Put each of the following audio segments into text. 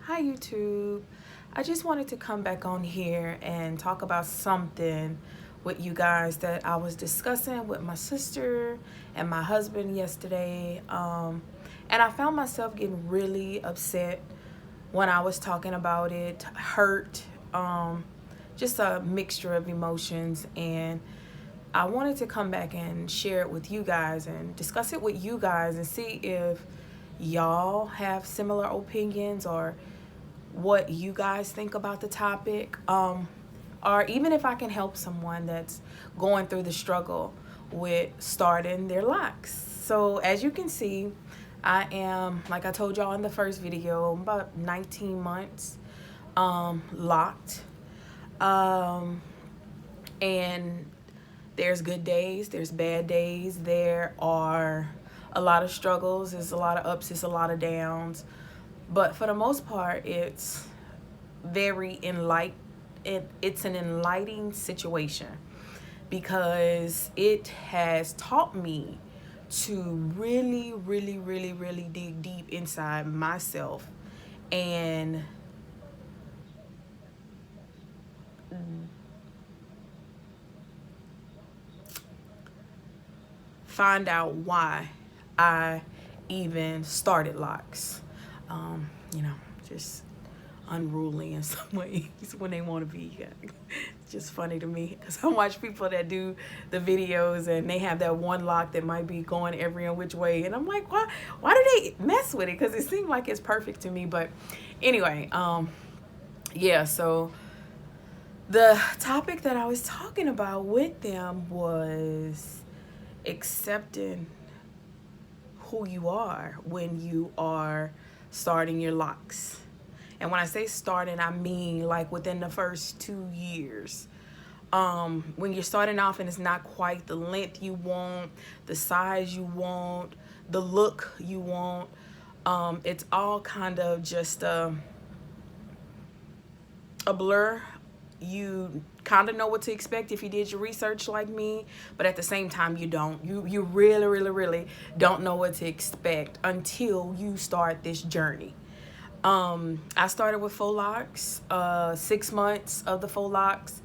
Hi YouTube. I just wanted to come back on here and talk about something with you guys that I was discussing with my sister and my husband yesterday. And I found myself getting really upset when I was talking about it, hurt, just a mixture of emotions. And I wanted to come back and share it with you guys and discuss it with you guys and see if y'all have similar opinions or what you guys think about the topic, or even if I can help someone that's going through the struggle with starting their locks. So as you can see, I am, like I told y'all in the first video, about 19 months locked. And there's good days, there's bad days, there are a lot of struggles, there's a lot of ups, there's a lot of downs. But for the most part, it's very it's an enlightening situation because it has taught me to really dig deep inside myself and find out why I even started locks. You know, just unruly in some ways when they want to be. It's just funny to me because I watch people that do the videos and they have that one lock that might be going every which way, and I'm like, why do they mess with it? Because it seemed like it's perfect to me. But anyway, yeah, so the topic that I was talking about with them was accepting who you are when you are starting your locks. And when I say starting, I mean like within the first 2 years. When you're starting off and it's not quite the length you want, the size you want, the look you want, it's all kind of just a blur. You kind of know what to expect if you did your research like me, but at the same time you don't. You really don't know what to expect until you start this journey. I started with faux locks. 6 months of the faux locks,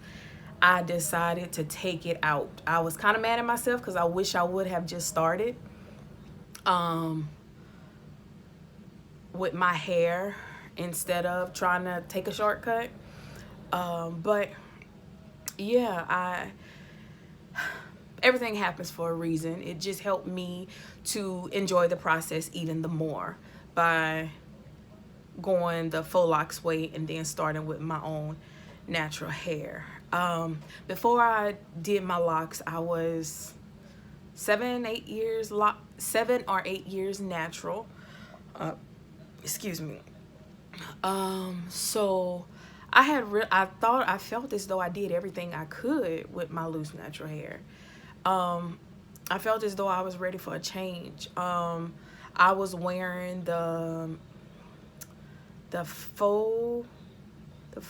I decided to take it out. I was kind of mad at myself because I wish I would have just started with my hair instead of trying to take a shortcut. But yeah, everything happens for a reason. It just helped me to enjoy the process even the more by going the faux locks way and then starting with my own natural hair. Before I did my locks, I was 7 or 8 years natural. Excuse me. So I felt as though I did everything I could with my loose natural hair. I felt as though I was ready for a change. I was wearing the faux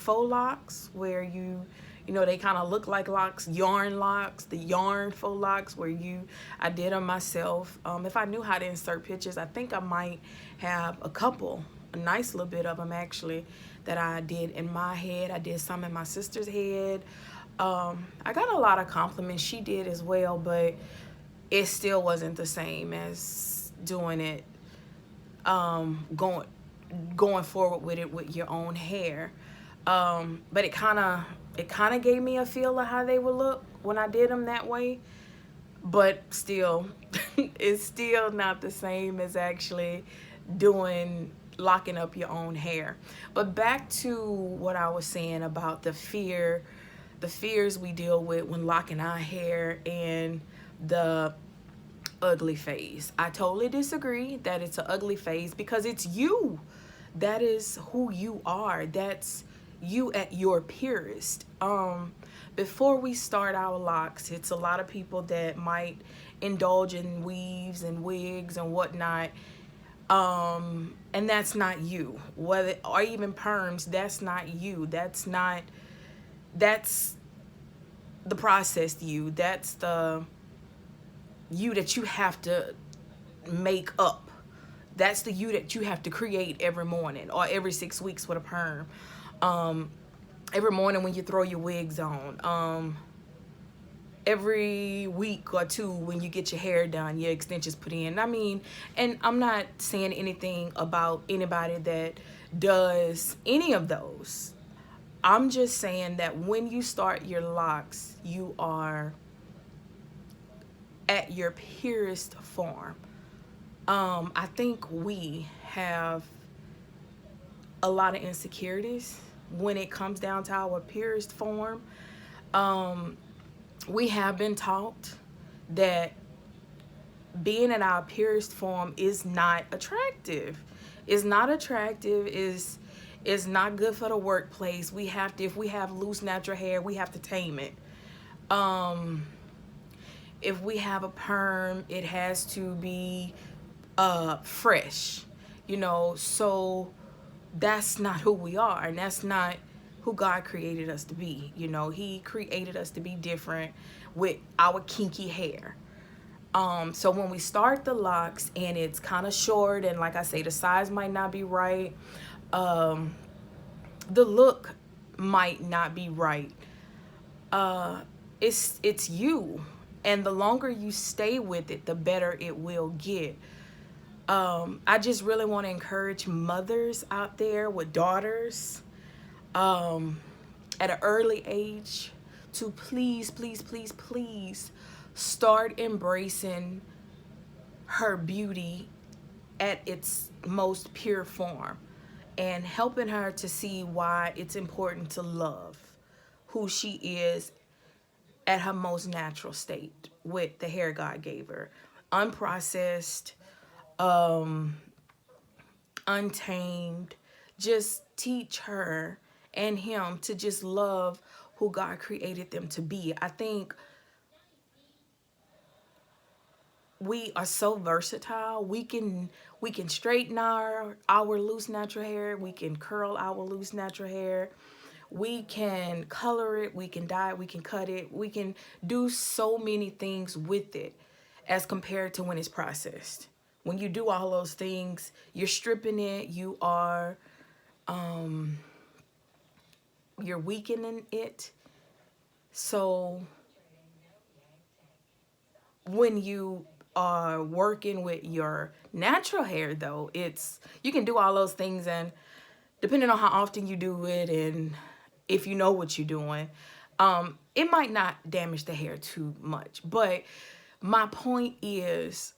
locks where you know they kind of look like locks, yarn locks, the yarn faux locks where I did them myself. If I knew how to insert pictures, I think I might have a nice little bit of them actually that I did in my head. I did some in my sister's head. I got a lot of compliments. She did as well, but it still wasn't the same as doing it, going forward with it with your own hair. But it kind of gave me a feel of how they would look when I did them that way. But still, it's still not the same as actually locking up your own hair. But back to what I was saying about the fears we deal with when locking our hair and the ugly phase. I totally disagree that it's an ugly phase because it's you. That is who you are. That's you at your purest. Before we start our locks, it's a lot of people that might indulge in weaves and wigs and whatnot. And that's not you. Whether or even perms, that's not you. That's the processed you. That's the you that you have to make up. That's the you that you have to create every morning or every 6 weeks with a perm. Every morning when you throw your wigs on. Every week or two when you get your hair done, your extensions put in. I mean, and I'm not saying anything about anybody that does any of those. I'm just saying that when you start your locks, you are at your purest form. I think we have a lot of insecurities when it comes down to our purest form. We have been taught that being in our purest form is not attractive. Is not attractive. Is not good for the workplace. We have to, if we have loose natural hair, we have to tame it. If we have a perm, it has to be fresh. So that's not who we are, and that's not who God created us to be. He created us to be different with our kinky hair. So when we start the locks and it's kind of short, and like I say, the size might not be right, the look might not be right. It's you, and the longer you stay with it, the better it will get. I just really want to encourage mothers out there with daughters at an early age to please, please, please, please start embracing her beauty at its most pure form and helping her to see why it's important to love who she is at her most natural state with the hair God gave her. Unprocessed, untamed. Just teach her and him to just love who God created them to be. I think we are so versatile. We can straighten our loose natural hair. We can curl our loose natural hair. We can color it. We can dye it. We can cut it. We can do so many things with it as compared to when it's processed. When you do all those things, you're stripping it. You're weakening it. So when you are working with your natural hair, though, it's you can do all those things, and depending on how often you do it and if you know what you're doing, it might not damage the hair too much. But my point is,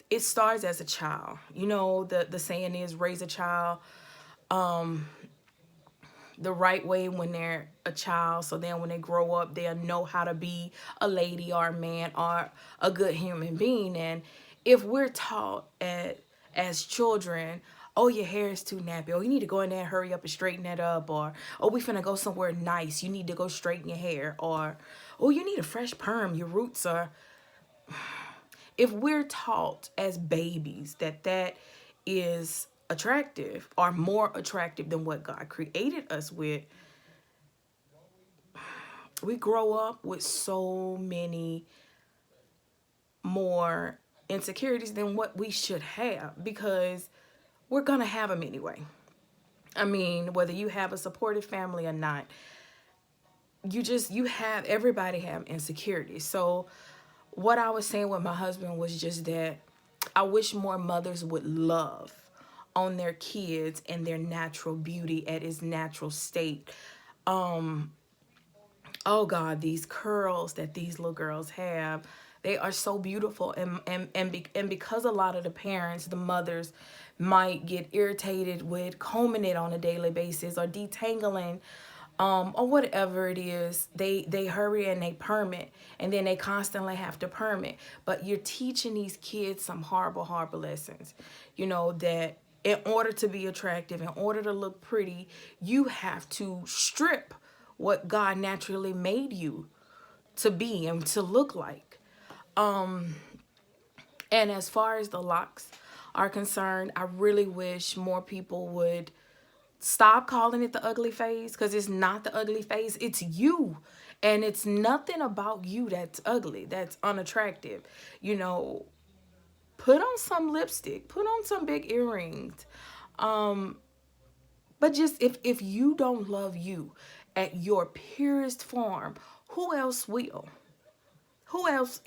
it starts as a child. The saying is, raise a child the right way when they're a child, so then when they grow up, they'll know how to be a lady or a man or a good human being. And if we're taught as children, oh, your hair is too nappy, oh, you need to go in there and hurry up and straighten that up, or oh, we finna go somewhere nice, you need to go straighten your hair, or oh, you need a fresh perm, your roots are, if we're taught as babies that is attractive or more attractive than what God created us with, we grow up with so many more insecurities than what we should have, because we're gonna have them anyway. I mean, whether you have a supportive family or not, everybody have insecurities. So what I was saying with my husband was just that I wish more mothers would love on their kids and their natural beauty at its natural state. Oh God, these curls that these little girls have, they are so beautiful. And because a lot of the parents, the mothers, might get irritated with combing it on a daily basis or detangling, or whatever it is, they hurry and they perm it, and then they constantly have to perm it. But you're teaching these kids some horrible lessons, that in order to be attractive, in order to look pretty, you have to strip what God naturally made you to be and to look like. And as far as the locks are concerned, I really wish more people would stop calling it the ugly phase, because it's not the ugly phase. It's you. And it's nothing about you that's ugly, that's unattractive. put on some lipstick, put on some big earrings. But just if you don't love you at your purest form, who else will? Who else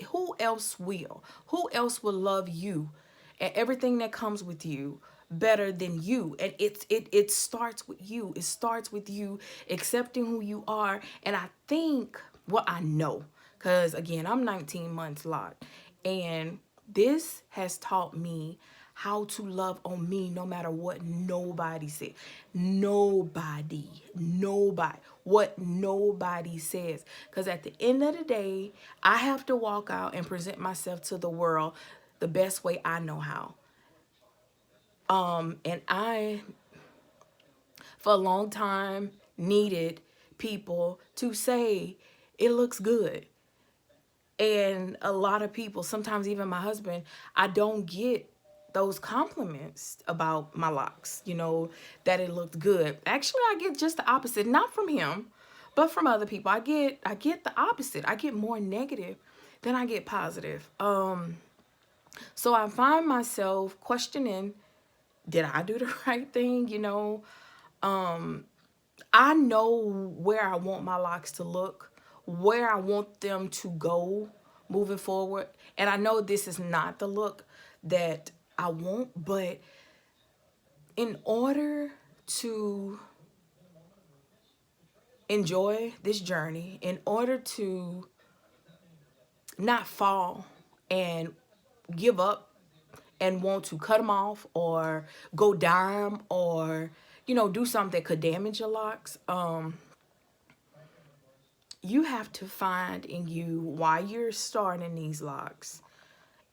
will? Who else will love you and everything that comes with you better than you? And it starts with you. It starts with you accepting who you are. And I think, well, I know, because again, I'm 19 months locked, and this has taught me how to love on me no matter what nobody said. Nobody, what nobody says. Because at the end of the day, I have to walk out and present myself to the world the best way I know how. And I, for a long time, needed people to say, it looks good. And a lot of people, sometimes even my husband, I don't get those compliments about my locks, that it looked good. Actually, I get just the opposite, not from him, but from other people. I get the opposite. I get more negative than I get positive. So I find myself questioning, did I do the right thing? I know where I want my locks to look, where I want them to go moving forward. And I know this is not the look that I want, but in order to enjoy this journey, in order to not fall and give up and want to cut them off or go dye them or, do something that could damage your locks, you have to find in you why you're starting these locks,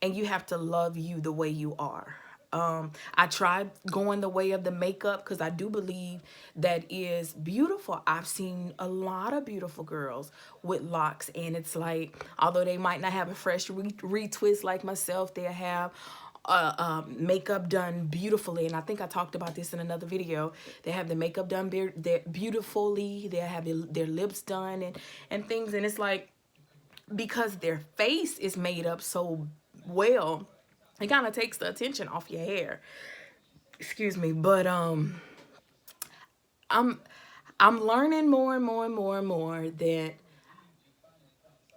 and you have to love you the way you are. I tried going the way of the makeup because I do believe that is beautiful. I've seen a lot of beautiful girls with locks, and it's like, although they might not have a fresh retwist like myself, they have makeup done beautifully. And I think I talked about this in another video. They have the makeup done beautifully. They have their lips done and things. And it's like, because their face is made up so well, it kind of takes the attention off your hair. Excuse me. But I'm learning more and more and more and more that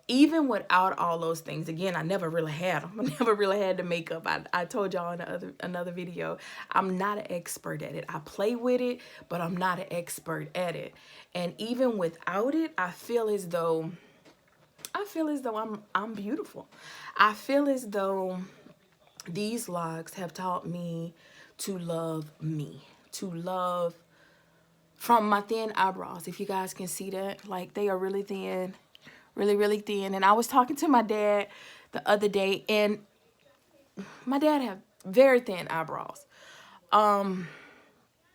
even without all those things, again, I never really had them. I never really had the makeup. I told y'all in another video, I'm not an expert at it. I play with it, but I'm not an expert at it. And even without it, I feel as though I'm beautiful. I feel as though these locks have taught me to love me, to love from my thin eyebrows. If you guys can see that, like, they are really thin, really, really thin. And I was talking to my dad the other day, and my dad have very thin eyebrows. And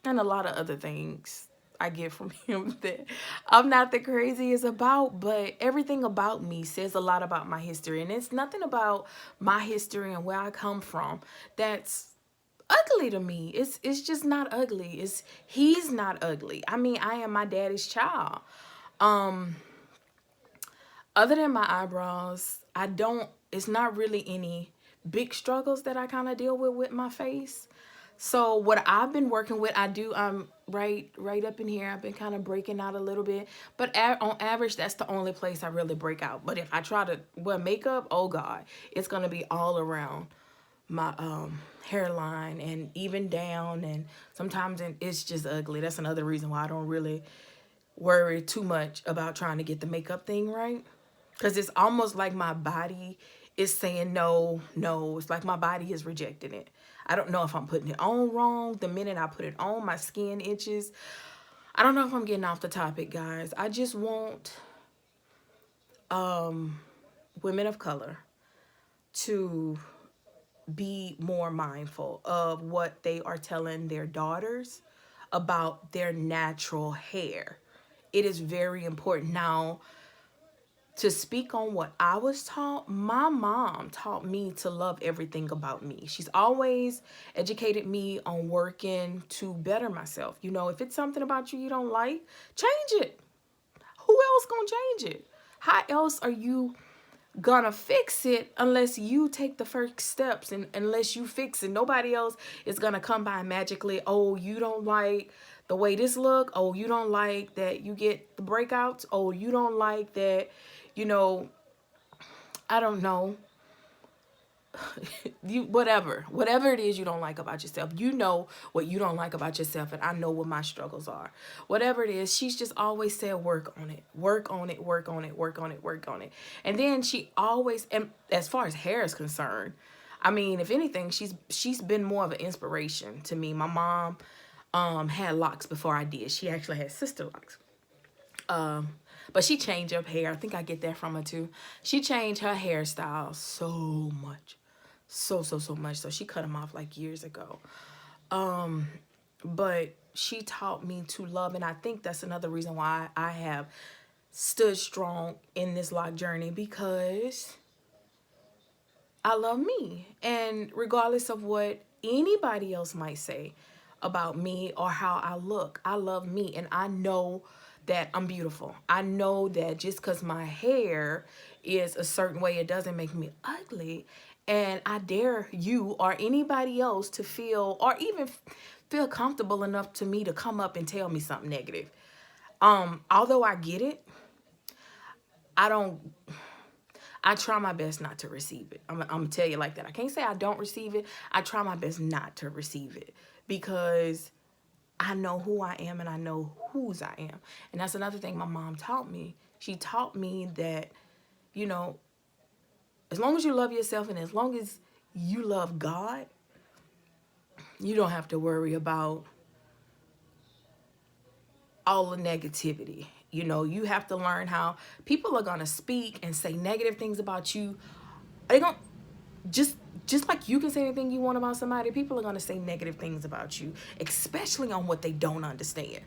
a lot of other things I get from him that I'm not the craziest about, but everything about me says a lot about my history. And it's nothing about my history and where I come from that's ugly to me. It's just not ugly. He's not ugly. I mean, I am my daddy's child. Other than my eyebrows, it's not really any big struggles that I kind of deal with my face. So what I've been working with, right up in here, I've been kind of breaking out a little bit. But on average, that's the only place I really break out. But if I try to wear makeup, oh God, it's going to be all around my hairline and even down. And sometimes it's just ugly. That's another reason why I don't really worry too much about trying to get the makeup thing right. Because it's almost like my body is saying no. It's like my body is rejecting it. I don't know if I'm putting it on wrong. The minute I put it on, my skin itches. I don't know if I'm getting off the topic, guys. I just want women of color to be more mindful of what they are telling their daughters about their natural hair. It is very important. Now, to speak on what I was taught, my mom taught me to love everything about me. She's always educated me on working to better myself. If it's something about you don't like, change it. Who else gonna change it? How else are you gonna fix it unless you take the first steps, and unless you fix it. Nobody else is gonna come by magically. Oh, you don't like the way this look. Oh, you don't like that you get the breakouts. Oh, you don't like that, you know, I don't know, you, whatever it is you don't like about yourself. You know what you don't like about yourself, and I know what my struggles are. Whatever it is, she's just always said work on it, work on it, work on it, work on it, work on it. And then she always, and as far as hair is concerned, I mean, if anything, she's been more of an inspiration to me. My mom had locks before I did. She actually had sister locks. But she changed up hair. I think I get that from her too. She changed her hairstyle so much. So much. So she cut them off like years ago. But she taught me to love, and I think that's another reason why I have stood strong in this lock journey, because I love me. And regardless of what anybody else might say about me or how I look, I love me, and I know that I'm beautiful. I know that just because my hair is a certain way, it doesn't make me ugly. And I dare you or anybody else to feel, or even feel comfortable enough to me to come up and tell me something negative. Although I get it, I don't, I try my best not to receive it. I'm gonna tell you like that. I can't say I don't receive it. I try my best not to receive it, because I know who I am and I know whose I am. And that's another thing my mom taught me. She taught me that, you know, as long as you love yourself and as long as you love God, you don't have to worry about all the negativity. You know, you have to learn how people are going to speak and say negative things about you. They're going to just like you can say anything you want about somebody, people are going to say negative things about you, especially on what they don't understand.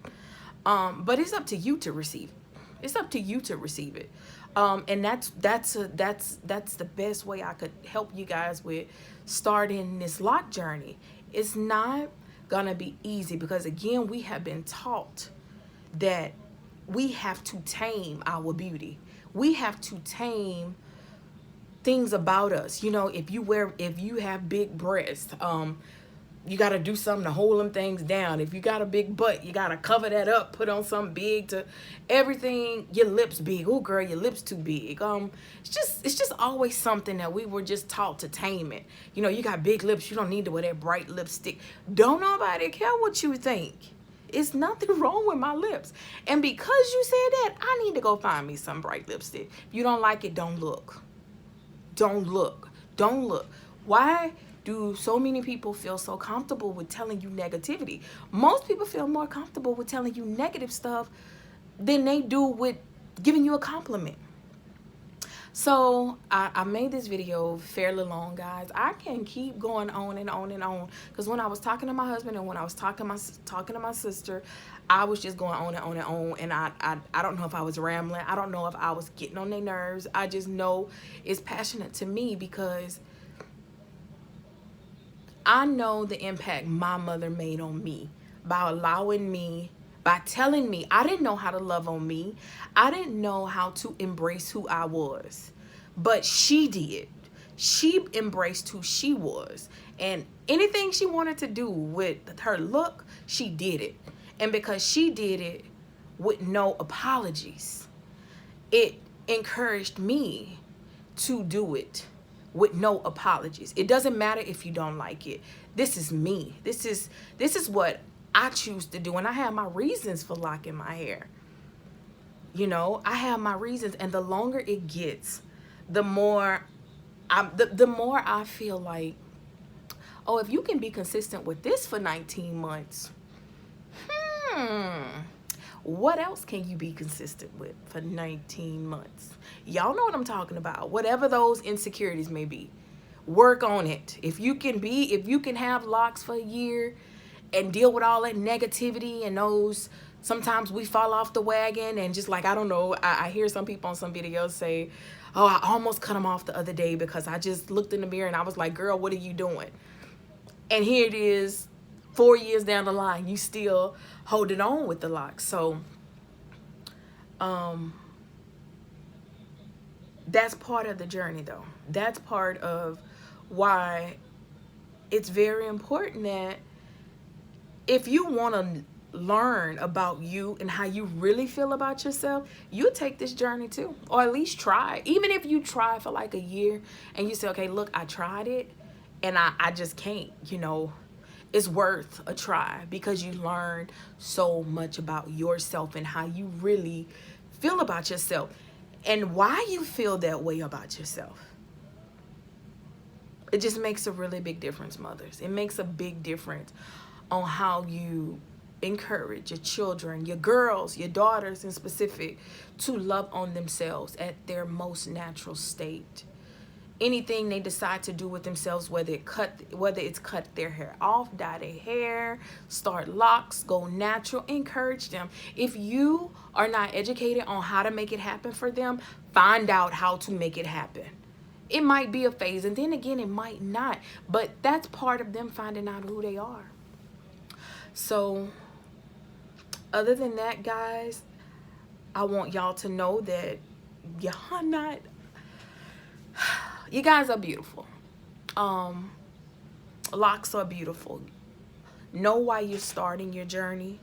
But it's up to you to receive it. It's up to you to receive it. And that's the best way I could help you guys with starting this lock journey. It's not gonna be easy, because again, we have been taught that we have to tame our beauty. We have to tame things about us. You know, if you have big breasts, you got to do something to hold them things down. If you got a big butt, you got to cover that up, put on something big to everything. Your lips big. Oh girl, your lips too big. It's just always something that we were just taught to tame it. You know, you got big lips, you don't need to wear that bright lipstick. Don't nobody care what you think. It's nothing wrong with my lips. And because you said that, I need to go find me some bright lipstick. If you don't like it, don't look. Don't look. Don't look. Why do so many people feel so comfortable with telling you negativity? Most people feel more comfortable with telling you negative stuff than they do with giving you a compliment. So I made this video fairly long, guys. I can keep going on and on and on, because when I was talking to my husband and when I was talking to my sister, I was just going on and on and on. And I don't know if I was rambling. I don't know if I was getting on their nerves. I just know it's passionate to me, because I know the impact my mother made on me by allowing me, by telling me I didn't know how to love on me. I didn't know how to embrace who I was, but she did. She embraced who she was, and anything she wanted to do with her look, she did it. And because she did it with no apologies, it encouraged me to do it with no apologies. It doesn't matter if you don't like it. This is me. This is what I choose to do, and I have my reasons for locking my hair. You know, I have my reasons, and the longer it gets, the more I feel like, oh, if you can be consistent with this for 19 months, what else can you be consistent with for 19 months? Y'all know what I'm talking about. Whatever those insecurities may be, work on it. If you can have locks for a year and deal with all that negativity and those, sometimes we fall off the wagon and just like, I don't know, I hear some people on some videos say, oh, I almost cut them off the other day because I just looked in the mirror and I was like, girl, what are you doing? And here it is, 4 years down the line, you still holding on with the locks. So that's part of the journey though. That's part of why it's very important that if you want to learn about you and how you really feel about yourself, you take this journey too, or at least try. Even if you try for like a year and you say, okay, look, I tried it and I just can't, you know, it's worth a try because you learn so much about yourself and how you really feel about yourself and why you feel that way about yourself. It just makes a really big difference, mothers. It makes a big difference on how you encourage your children, your girls, your daughters in specific, to love on themselves at their most natural state. Anything they decide to do with themselves, whether it's cut their hair off, dye their hair, start locks, go natural, encourage them. If you are not educated on how to make it happen for them, find out how to make it happen. It might be a phase, and then again, it might not, but that's part of them finding out who they are. So other than that, guys, I want y'all to know that y'all not, you guys are beautiful. Locks are beautiful. Know why you're starting your journey.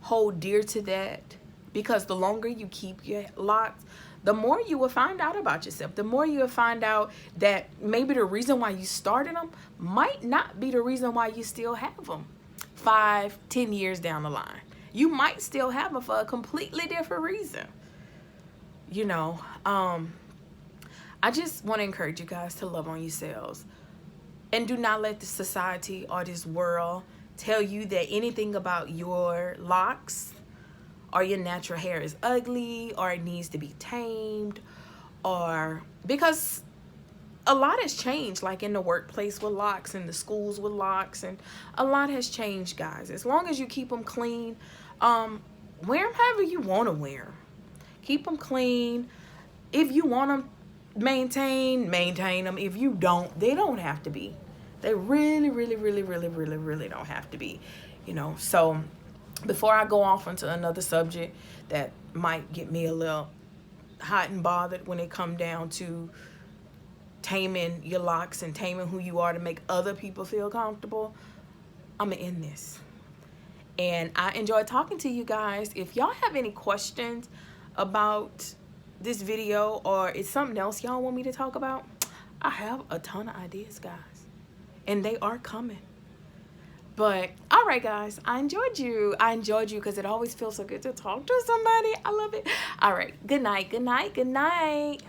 Hold dear to that, because the longer you keep your locks, the more you will find out about yourself. The more you will find out that maybe the reason why you started them might not be the reason why you still have them 5-10 years down the line. You might still have them for a completely different reason. You know, I just want to encourage you guys to love on yourselves. And do not let the society or this world tell you that anything about your locks or your natural hair is ugly or it needs to be tamed, or because a lot has changed, like in the workplace with locks, in the schools with locks, and a lot has changed, guys. As long as you keep them clean, wear them however you want to wear them. Keep them clean. If you want them maintain them. If you don't, they don't have to be. They really don't have to be, you know. So before I go off into another subject that might get me a little hot and bothered when it come down to taming your locks and taming who you are to make other people feel comfortable, I'm gonna end this. And I enjoyed talking to you guys. If y'all have any questions about this video, or it's something else y'all want me to talk about, I have a ton of ideas, guys, and they are coming. But all right, guys, I enjoyed you because it always feels so good to talk to somebody. I love it. All right, good night.